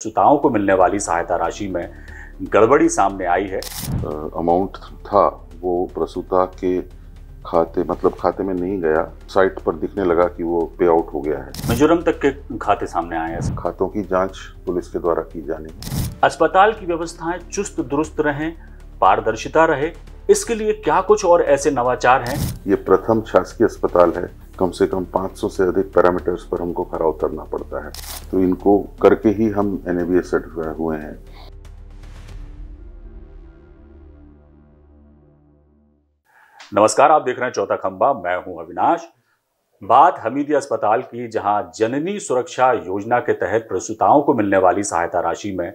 प्रसूताओं को मिलने वाली सहायता राशि में गड़बड़ी सामने आई है। अमाउंट था वो प्रसूता के खाते में नहीं गया। साइट पर दिखने लगा कि वो पे आउट हो गया है। मिजोरम तक के खाते सामने आए हैं। खातों की जांच पुलिस के द्वारा की जानी है। अस्पताल की व्यवस्थाएं चुस्त दुरुस्त रहें, पारदर्शिता रहे, इसके लिए क्या कुछ और ऐसे नवाचार हैं? ये प्रथम शासकीय अस्पताल है। कम से कम 500 से अधिक पैरामीटर्स पर हमको खरा उतरना पड़ता है, तो इनको करके ही हम NABS सर्टिफाई हुए हैं। नमस्कार, आप देख रहे हैं चौथा खंबा। मैं हूं अविनाश। बात हमीदिया अस्पताल की, जहां जननी सुरक्षा योजना के तहत प्रसूताओं को मिलने वाली सहायता राशि में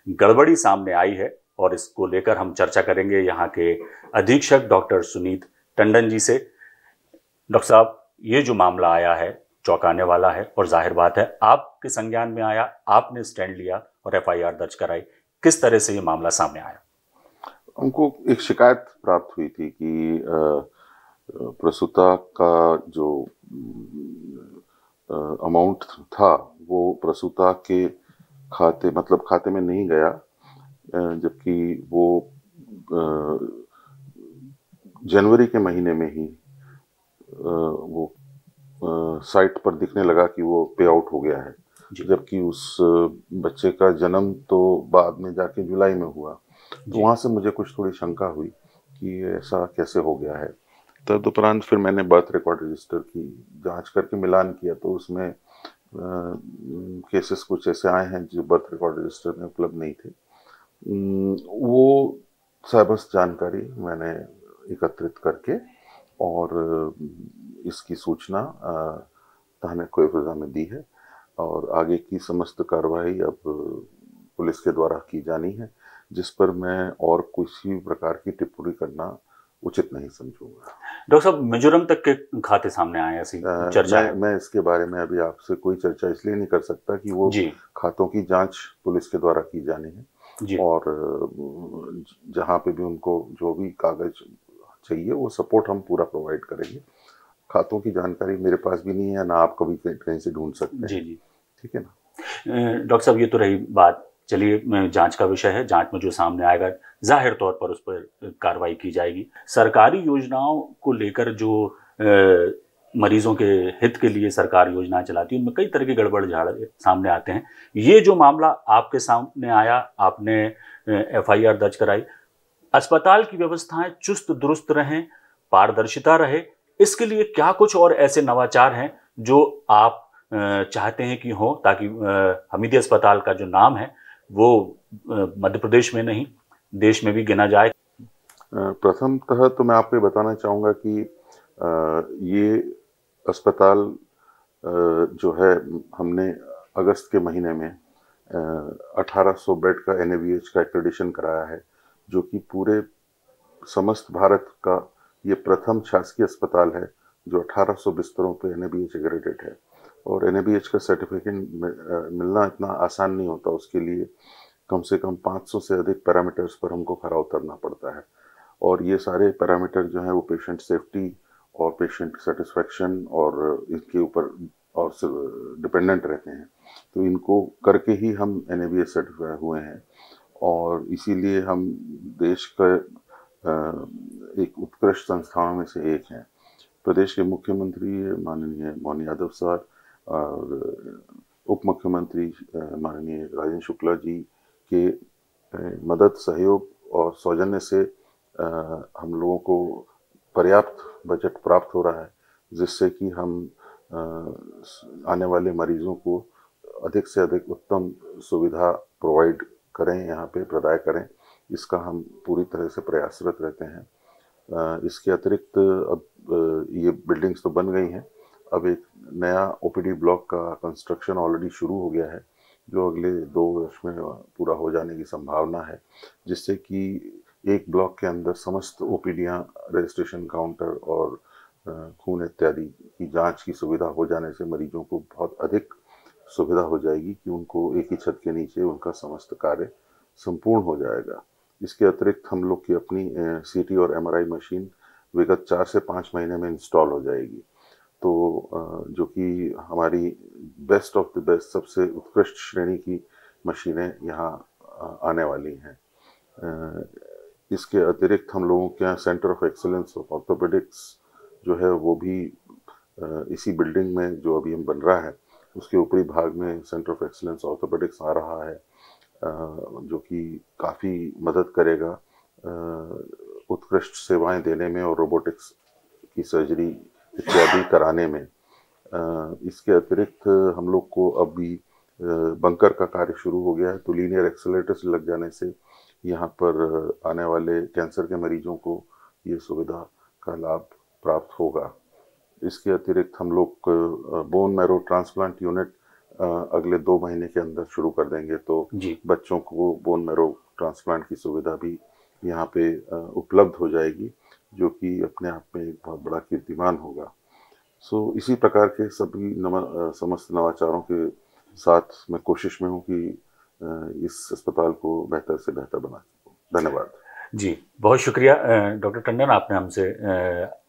गड़बड़ी सामने आई है और इसको लेकर हम चर्चा करेंगे यहाँ के अधीक्षक डॉक्टर सुनीत टंडन जी से। डॉक्टर साहब, ये जो मामला आया है चौंकाने वाला है और जाहिर बात है आपके संज्ञान में आया, आपने स्टैंड लिया और FIR दर्ज कराई। किस तरह से ये मामला सामने आया? हमको एक शिकायत प्राप्त हुई थी कि प्रसूता का जो अमाउंट था वो प्रसूता के खाते में नहीं गया, जबकि वो जनवरी के महीने में ही वो साइट पर दिखने लगा कि वो पे आउट हो गया है, जबकि उस बच्चे का जन्म तो बाद में जाके जुलाई में हुआ। तो वहाँ से मुझे कुछ थोड़ी शंका हुई कि ऐसा कैसे हो गया है। तदुपरांत फिर मैंने बर्थ रिकॉर्ड रजिस्टर की जांच करके मिलान किया, तो उसमें केसेस कुछ ऐसे आए हैं जो बर्थ रिकॉर्ड रजिस्टर में उपलब्ध नहीं थे। वो सबस जानकारी मैंने एकत्रित करके और इसकी सूचना थाने कोईफिजा में दी है और आगे की समस्त कार्रवाई अब पुलिस के द्वारा की जानी है, जिस पर मैं और किसी प्रकार की टिप्पणी करना उचित नहीं समझूंगा। डॉक्टर साहब, मिजोरम तक के खाते सामने आए, ऐसी चर्चा है। मैं इसके बारे में अभी आपसे कोई चर्चा इसलिए नहीं कर सकता कि वो खातों की जांच पुलिस के द्वारा की जानी है और जहाँ पे भी उनको जो भी कागज चाहिए वो सपोर्ट हम पूरा प्रोवाइड करेंगे। खातों की जानकारी मेरे पास भी नहीं है, ना आप कभी कहीं से ढूंढ सकते हैं। जी, ठीक है ना डॉक्टर साहब, ये तो रही बात। चलिए, जांच का विषय है, जांच में जो सामने आएगा जाहिर तौर पर उस पर कार्रवाई की जाएगी। सरकारी योजनाओं को लेकर जो मरीजों के हित के लिए सरकार योजनाएं चलाती है, उनमें कई तरह के गड़बड़ झाड़ सामने आते हैं। ये जो मामला आपके सामने आया, आपने FIR दर्ज कराई। अस्पताल की व्यवस्थाएं चुस्त दुरुस्त रहें, पारदर्शिता रहे, इसके लिए क्या कुछ और ऐसे नवाचार हैं जो आप चाहते हैं कि हो, ताकि हमीदिया अस्पताल का जो नाम है वो मध्य प्रदेश में नहीं देश में भी गिना जाए? प्रथमतः तो मैं आपको बताना चाहूँगा कि ये अस्पताल जो है हमने अगस्त के महीने में 1800 बेड का NABH का एक्रेडिशन कराया है, जो कि पूरे समस्त भारत का ये प्रथम शासकीय अस्पताल है जो 1800 बिस्तरों पे NABH एक्रेडिटेड है। और NABH का सर्टिफिकेट मिलना इतना आसान नहीं होता, उसके लिए कम से कम 500 से अधिक पैरामीटर्स पर हमको खरा उतरना पड़ता है और ये सारे पैरामीटर जो हैं वो पेशेंट सेफ्टी और पेशेंट सेटिस्फेक्शन और इसके ऊपर और डिपेंडेंट रहते हैं। तो इनको करके ही हम NABH सर्टिफाई हुए हैं और इसीलिए हम देश का एक उत्कृष्ट संस्थानों में से एक हैं। प्रदेश के मुख्यमंत्री माननीय मोहन यादव सर और उप मुख्यमंत्री माननीय राजेंद्र शुक्ला जी के मदद, सहयोग और सौजन्य से हम लोगों को पर्याप्त बजट प्राप्त हो रहा है, जिससे कि हम आने वाले मरीजों को अधिक से अधिक उत्तम सुविधा प्रोवाइड करें, यहाँ पे प्रदान करें। इसका हम पूरी तरह से प्रयासरत रहते हैं। इसके अतिरिक्त अब ये बिल्डिंग्स तो बन गई हैं, अब एक नया OPD ब्लॉक का कंस्ट्रक्शन ऑलरेडी शुरू हो गया है, जो अगले 2 वर्ष में पूरा हो जाने की संभावना है, जिससे कि एक ब्लॉक के अंदर समस्त OPDयाँ, रजिस्ट्रेशन काउंटर और खून इत्यादि की जांच की सुविधा हो जाने से मरीजों को बहुत अधिक सुविधा हो जाएगी कि उनको एक ही छत के नीचे उनका समस्त कार्य संपूर्ण हो जाएगा। इसके अतिरिक्त हम लोग की अपनी CT और MRI मशीन विगत 4 से 5 महीने में इंस्टॉल हो जाएगी, तो जो कि हमारी बेस्ट ऑफ द बेस्ट, सबसे उत्कृष्ट श्रेणी की मशीनें यहाँ आने वाली हैं। इसके अतिरिक्त हम लोगों के यहाँ centre of excellence of orthopaedics जो है वो भी इसी बिल्डिंग में जो अभी हम बन रहा है उसके ऊपरी भाग में सेंटर ऑफ एक्सीलेंस ऑर्थोपेडिक्स आ रहा है, जो कि काफ़ी मदद करेगा उत्कृष्ट सेवाएं देने में और रोबोटिक्स की सर्जरी इत्यादि कराने में। इसके अतिरिक्त हम लोग को अभी बंकर का कार्य शुरू हो गया है, तो लीनियर एक्सेलरेटर्स लग जाने से यहाँ पर आने वाले कैंसर के मरीजों को ये सुविधा का लाभ प्राप्त होगा। इसके अतिरिक्त हम लोग बोन मैरो ट्रांसप्लांट यूनिट अगले 2 महीने के अंदर शुरू कर देंगे, तो बच्चों को बोन मैरो ट्रांसप्लांट की सुविधा भी यहाँ पे उपलब्ध हो जाएगी, जो कि अपने आप में एक बहुत बड़ा कीर्तिमान होगा। सो इसी प्रकार के सभी समस्त नवाचारों के साथ मैं कोशिश में हूँ कि इस अस्पताल को बेहतर से बेहतर बना सकूँ। धन्यवाद जी, बहुत शुक्रिया डॉक्टर टंडन, आपने हमसे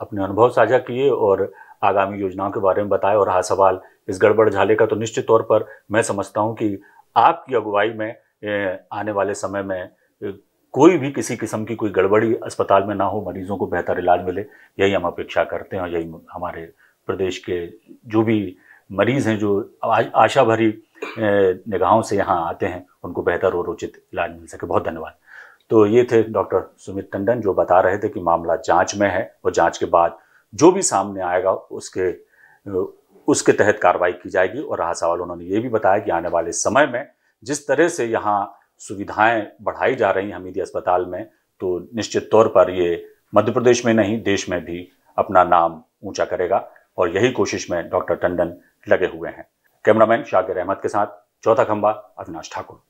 अपने अनुभव साझा किए और आगामी योजनाओं के बारे में बताया। और रहा सवाल इस गड़बड़ झाले का, तो निश्चित तौर पर मैं समझता हूं कि आपकी अगुवाई में आने वाले समय में कोई भी किसी किस्म की कोई गड़बड़ी अस्पताल में ना हो, मरीजों को बेहतर इलाज मिले, यही हम अपेक्षा करते हैं। और यही हमारे प्रदेश के जो भी मरीज हैं जो आशा भरी निगाहों से यहाँ आते हैं, उनको बेहतर और उचित इलाज मिल सके। बहुत धन्यवाद। तो ये थे डॉक्टर सुमित टंडन, जो बता रहे थे कि मामला जांच में है और जांच के बाद जो भी सामने आएगा उसके तहत कार्रवाई की जाएगी। और रहा सवाल, उन्होंने ये भी बताया कि आने वाले समय में जिस तरह से यहाँ सुविधाएं बढ़ाई जा रही हैं हमीदिया अस्पताल में, तो निश्चित तौर पर ये मध्य प्रदेश में नहीं देश में भी अपना नाम ऊंचा करेगा। और यही कोशिश में डॉक्टर टंडन लगे हुए हैं। कैमरामैन शाकिर अहमद के साथ चौथा खंबा, अविनाश ठाकुर।